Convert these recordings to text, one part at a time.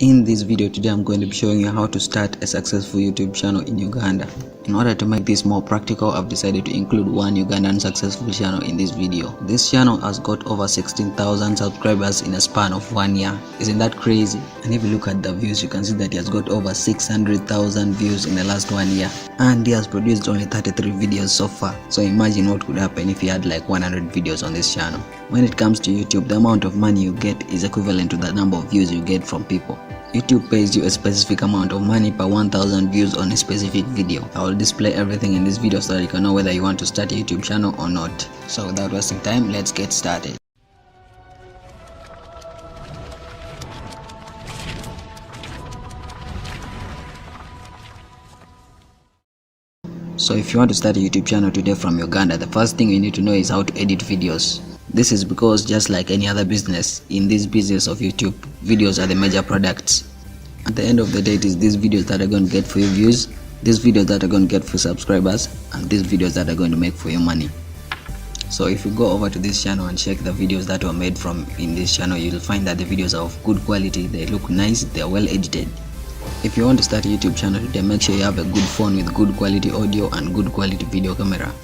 In this video today, I'm going to be showing you how to start a successful YouTube channel in Uganda. In order to make this more practical, I've decided to include one Ugandan successful channel in this video. This channel has got over 16,000 subscribers in a span of 1 year. Isn't that crazy? And if you look at the views, you can see that he has got over 600,000 views in the last 1 year. And he has produced only 33 videos so far. So imagine what could happen if he had like 100 videos on this channel. When it comes to YouTube, the amount of money you get is equivalent to the number of views you get from people. YouTube pays you a specific amount of money per 1,000 views on a specific video. I will display everything in this video so that you can know whether you want to start a YouTube channel or not. So without wasting time, let's get started. So if you want to start a YouTube channel today from Uganda, the first thing you need to know is how to edit videos. This is because just like any other business, in this business of YouTube, videos are the major products. At the end of the day, it is these videos that are going to get for you views, these videos that are going to get for subscribers, and these videos that are going to make for you money. So if you go over to this channel and check the videos that were made from in this channel, you'll find that the videos are of good quality, they look nice, they are well edited. If you want to start a YouTube channel today, make sure you have a good phone with good quality audio and good quality video camera.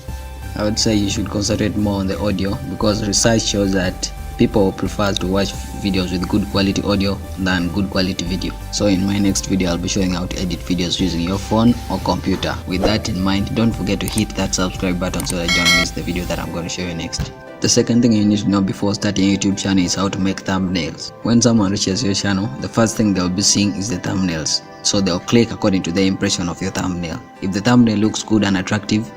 I would say you should concentrate more on the audio because research shows that people prefer to watch videos with good quality audio than good quality video. So in my next video, I'll be showing how to edit videos using your phone or computer. With that in mind, don't forget to hit that subscribe button so that you don't miss the video that I'm going to show you next. The second thing you need to know before starting a YouTube channel is how to make thumbnails. When someone reaches your channel, the first thing they'll be seeing is the thumbnails. So they'll click according to their impression of your thumbnail. If the thumbnail looks good and attractive,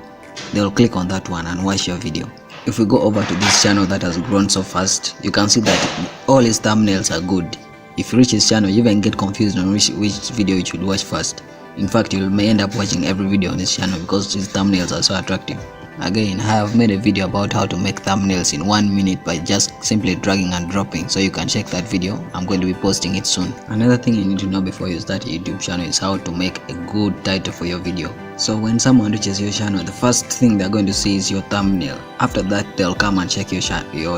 they'll click on that one and watch your video. If we go over to this channel that has grown so fast, you can see that all his thumbnails are good. If you reach his channel, you even get confused on which video you should watch first. In fact, you may end up watching every video on his channel because his thumbnails are so attractive. Again, I have made a video about how to make thumbnails in 1 minute by just simply dragging and dropping, so you can check that video. I'm going to be posting it soon. Another thing you need to know before you start a YouTube channel is how to make a good title for your video. So when someone reaches your channel, the first thing they're going to see is your thumbnail. After that, they'll come and check your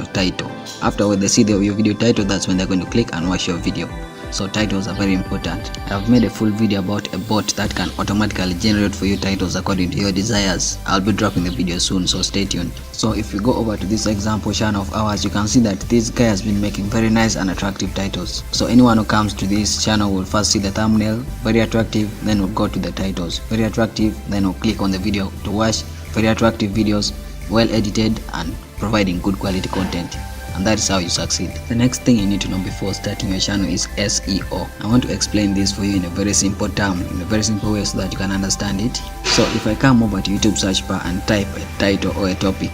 title. After when they see your video title, that's when they're going to click and watch your video. So titles are very important. I've made a full video about a bot that can automatically generate for you titles according to your desires. I'll be dropping the video soon, so stay tuned. So if you go over to this example channel of ours, you can see that this guy has been making very nice and attractive titles. So anyone who comes to this channel will first see the thumbnail, very attractive, then will go to the titles, very attractive, then will click on the video to watch, very attractive videos, well edited and providing good quality content. And that is how you succeed. The next thing you need to know before starting your channel is SEO. I want to explain this for you in a very simple term, in a very simple way so that you can understand it. So if I come over to YouTube search bar and type a title or a topic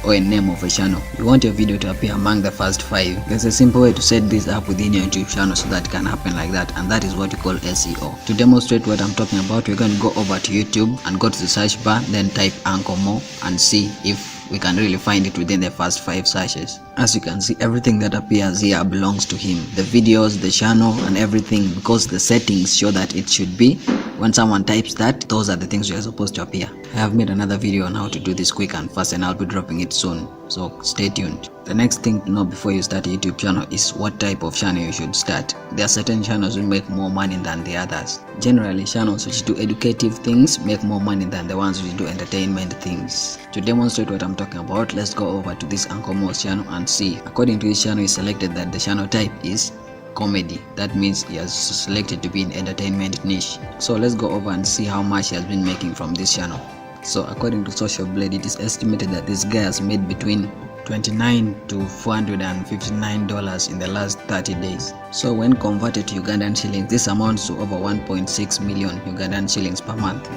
or a name of a channel, you want your video to appear among the first 5. There's a simple way to set this up within your YouTube channel so that it can happen like that, and that is what we call SEO. To demonstrate what I'm talking about, we're going to go over to YouTube and go to the search bar, then type Anchor More and see if we can really find it within the first 5 searches. As you can see, everything that appears here belongs to him. The videos, the channel and everything, because the settings show that it should be. When someone types that, those are the things you are supposed to appear. I have made another video on how to do this quick and fast, and I'll be dropping it soon, so stay tuned. The next thing to know before you start a YouTube channel is what type of channel you should start. There are certain channels that make more money than the others. Generally, channels which do educative things make more money than the ones which do entertainment things. To demonstrate what I'm talking about, let's go over to this Uncle Mo's channel and see. According to his channel, he selected that the channel type is comedy. That means he has selected to be in entertainment niche. So let's go over and see how much he has been making from this channel. So according to Social Blade, it is estimated that this guy has made between $29 to $459 in the last 30 days. So when converted to Ugandan shillings, this amounts to over 1.6 million Ugandan shillings per month.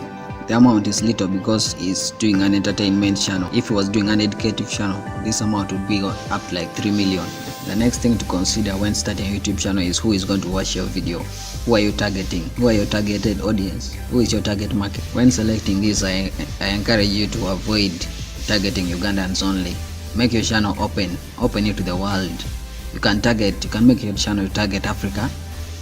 The amount is little because he's doing an entertainment channel. If he was doing an educative channel, this amount would be up to like 3 million. The next thing to consider when starting a YouTube channel is who is going to watch your video. Who are you targeting? Who are your targeted audience? Who is your target market? When selecting this, I encourage you to avoid targeting Ugandans only. Make your channel open it to the world. You can make your channel target Africa,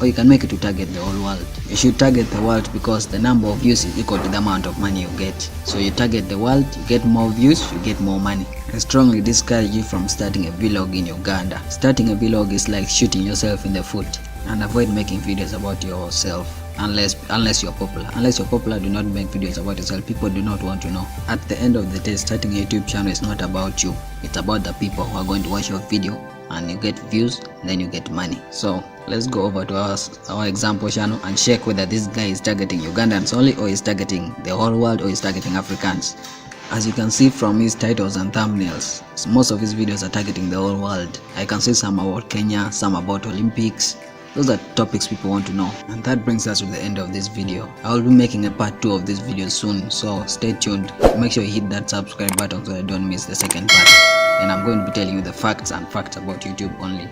or you can make it to target the whole world. You should target the world because the number of views is equal to the amount of money you get. So you target the world, you get more views, you get more money. I strongly discourage you from starting a vlog in Uganda. Starting a vlog is like shooting yourself in the foot. and avoid making videos about yourself unless you're popular. Unless you're popular, do not make videos about yourself. People do not want to know. At the end of the day, starting a YouTube channel is not about you. It's about the people who are going to watch your video, and you get views, then you get money. So let's go over to our example channel and check whether this guy is targeting Ugandans only, or is targeting the whole world, or is targeting Africans. As you can see from his titles and thumbnails, most of his videos are targeting the whole world. I can see some about Kenya, some about Olympics. Those are topics people want to know. And that brings us to the end of this video. I will be making a part 2 of this video soon, so stay tuned. Make sure you hit that subscribe button so that you don't miss the second part. And I'm going to be telling you the facts and facts about YouTube only.